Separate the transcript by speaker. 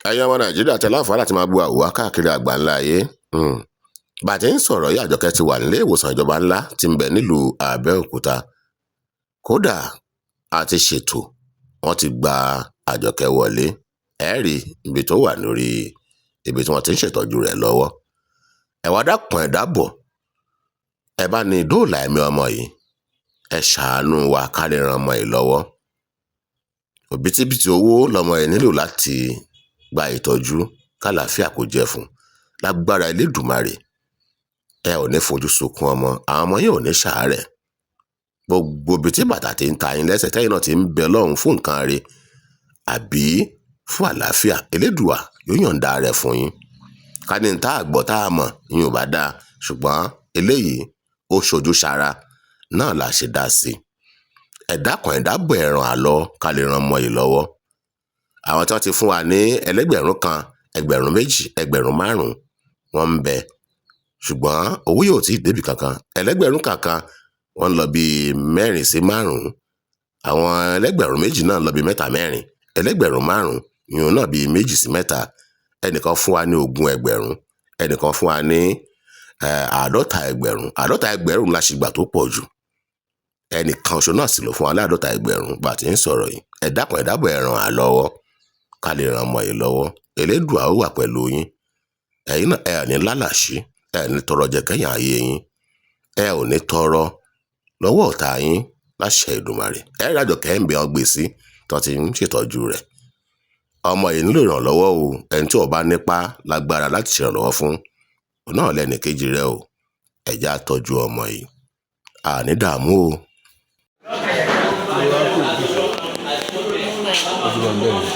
Speaker 1: ẹ̀yin ọmọ nàìjíríà tẹ láǹfààní láti máa bu àwòwá káàkiri àgbáńlá ayé. Bá a ti ń sọ̀rọ̀ yìí, Àjọkẹ́ ti wà nílé ìwòsàn ìjọba ńlá tí ń bẹ nílùú Abeokuta. Kódà a ti ṣètò, wọ́n ti gba Àjọkẹ́ wọlé. Ẹ rí ibi tó wà lórí ibi tí wọ́n ti ń ṣètọ́jú rẹ̀ lọ́wọ́. Ẹ wá dákun ẹ dábọ̀, ẹ bá ní dóòlà ẹ̀mí ọmọ yìí, ẹ ṣàánú wa ká lè ran ọmọ yìí lọ́wọ́. Òbítíbitì owó lọmọ yìí nílò láti gba ìtọ́jú kálàáfíà kó jẹ́ fún. Lágbára Elédùmarè, ẹ ò ní fojú sunkún ọmọ, àwọn ọmọ yìí ò ní ṣàárẹ̀. Gbogbo ibi tí bàtà ti ń ta yín lẹ́sẹ̀ tẹ́yìn náà ti ń bẹ Ọlọ́run fún nǹkan rẹ̀ àbí fún àlàáfíà, Elédùà yóò yọ̀ǹda rẹ̀ fún yín. Ká ní tá àgbọ̀ tá a mọ̀ yín ò bá dáa, ṣùgbọ́n eléyìí ó ṣojú ṣara náà la ṣe dá sí. Ẹ dákun ẹ dábọ̀ ẹ ràn á lọ ká lè ran ọmọ yìí lọ́wọ́. Àwọn tí wọ́n ti fún wa ní ẹlẹ́gbẹ̀rún kan, ẹgbẹ̀rún méjì, ẹgbẹ̀rún márùn-ún wọ́n ń bẹ, ṣùgbọ́n owó yóò tí ì débì kankan. Ẹlẹ́gbẹ̀rún kankan wọ́n ń lọ bí 4 sí 5. Àwọn ẹlẹ́gbẹ̀rún méjì náà ń lọ bí 3 4. Ẹlẹ́gbẹ̀rún 5 ìyún náà bí 2 sí 3. Ẹnìkan fún wa ní 20 ẹgbẹ̀rún, ẹnìkan fún wa ní 50 ẹgbẹ̀rún. 50 ẹgbẹ̀rún la ṣì gbà tó pọ̀ jù. Ẹnìkan ṣo náà sì ló fún wa ní 50 ẹgbẹ̀rún bá ti ń sọ̀rọ̀ yìí. Ẹ dákun ẹ dábọ̀ ẹ ràn á lọ́wọ́ ká lè ran ọmọ yìí lọ́wọ́. Elédùà ó wà pẹ̀lú yín. Ẹ̀yin náà ẹ ò ní lálàṣí, ẹ ò ní tọrọ jẹ kẹ́yìn ayé yín, ẹ ò ní tọrọ lọ́wọ́ ọ̀tá yín láṣẹ Èdùmàrè. Ẹ rí Àjọkẹ́ ń bẹ wọn gbé sí tó ti ń ṣètọ́jú rẹ̀. Ọmọ yìí nílò ìrànlọ́wọ́ o. Ẹni tí ò bá nípa lágbára láti ṣèrànlọ́wọ́ fún, òun náà lẹ́ni kejì rẹ̀ o. Ẹ jẹ́ á tọ́jú ọmọ yìí. Àní dààmú o.
Speaker 2: Ojú wa ń bẹ̀rẹ̀.